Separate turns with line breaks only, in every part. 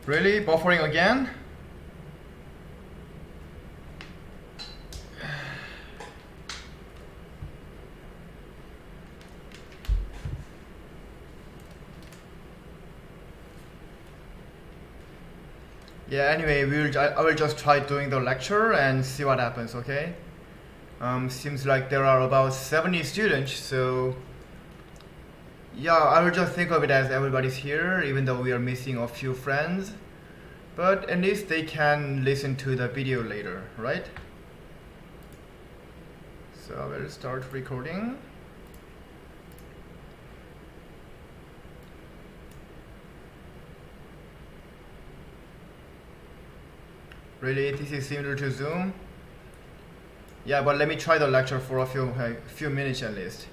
Really? Buffering again? Yeah, anyway, I will just try doing the lecture and see what happens, okay? Seems like there are about 70 students, so yeah, I will just think of it as everybody's here, even though we are missing a few friends. But at least they can listen to the video later, right? So I will start recording. Really, this is similar to Zoom? Yeah, but let me try the lecture for a few minutes at least.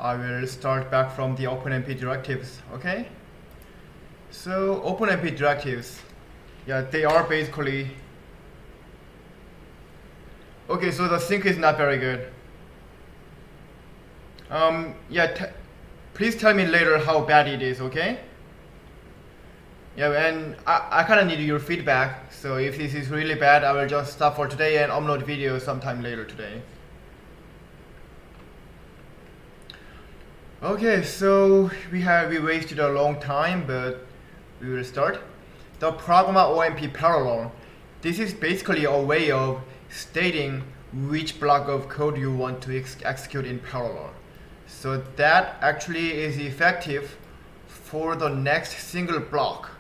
I will start back from the OpenMP directives, okay? So OpenMP directives, yeah, they are basically, okay, so the sync is not very good. Yeah, please tell me later how bad it is, okay? Yeah, and I kind of need your feedback, so if this is really bad, I will just stop for today and upload video sometime later today. Okay, so we wasted a long time, but we will start. The Pragma OMP parallel. This is basically a way of stating which block of code you want to execute in parallel. So that actually is effective for the next single block.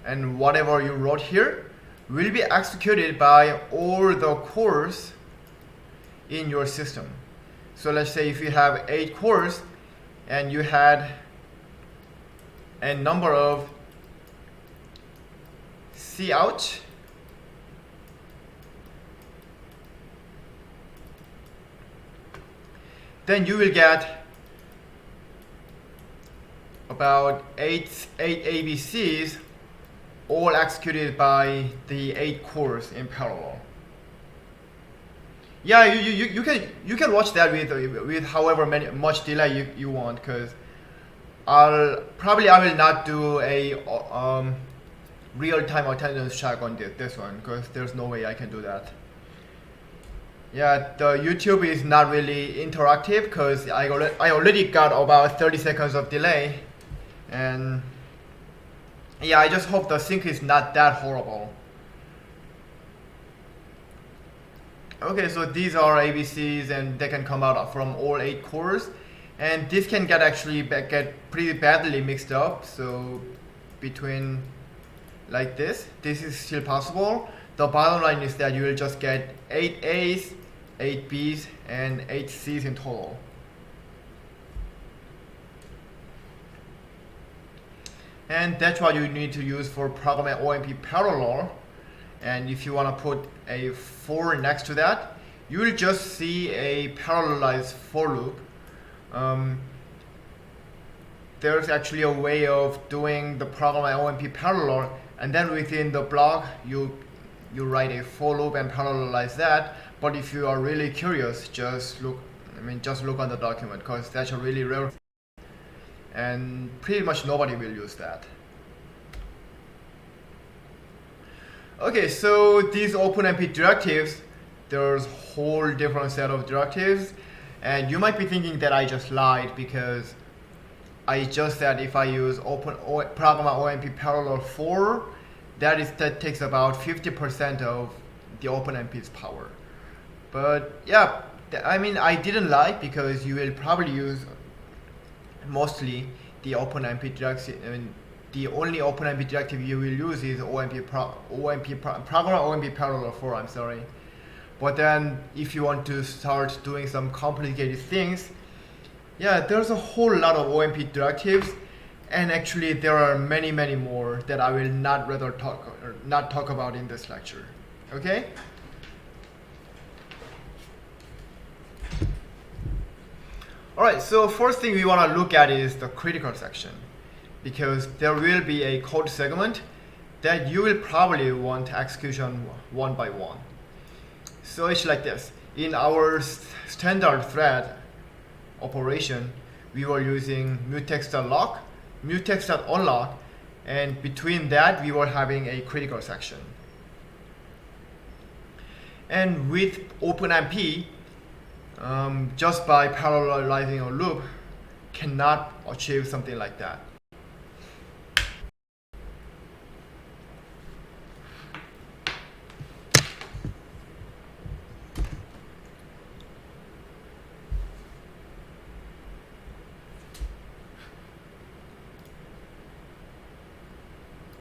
And whatever you wrote here will be executed by all the cores in your system. So let's say if you have 8 cores, and you had a number of cout, then you will get about 8 ABCs all executed by the 8 cores in parallel. Yeah, you can watch that with however much delay you want, because I will not do a real-time attendance check on this one, because there's no way I can do that. Yeah, the YouTube is not really interactive because I already got about 30 seconds of delay, and yeah, I just hope the sync is not that horrible. Okay, so these are ABCs and they can come out from all 8 cores, and this can get pretty badly mixed up. So between like this is still possible. The bottom line is that you will just get 8 A's, 8 B's, and 8 C's in total. And that's what you need to use for Pragma OMP parallel. And if you want to put a for next to that, you will just see a parallelized for loop. There's actually a way of doing the Pragma OMP parallel, and then within the block you write a for loop and parallelize that. But if you are really curious, just look on the document, because that's a really rare thing, and pretty much nobody will use that. Okay, so these OpenMP directives, there's a whole different set of directives, and you might be thinking that I just lied, because I just said if I use Pragma OMP parallel 4, that takes about 50% of the OpenMP's power. But yeah, I didn't lie, because you will probably use mostly the OpenMP directive. The only OpenMP directive you will use is Pragma OMP parallel 4. I'm sorry, But then if you want to start doing some complicated things, yeah, there's a whole lot of OMP directives, and actually there are many, many more that I will not talk about in this lecture. Okay? Alright, so first thing we want to look at is the critical section, because there will be a code segment that you will probably want execution one by one. So it's like this. In our standard thread operation, we were using mutex.lock, mutex.unlock, and between that we were having a critical section. And with OpenMP, just by parallelizing a loop, cannot achieve something like that.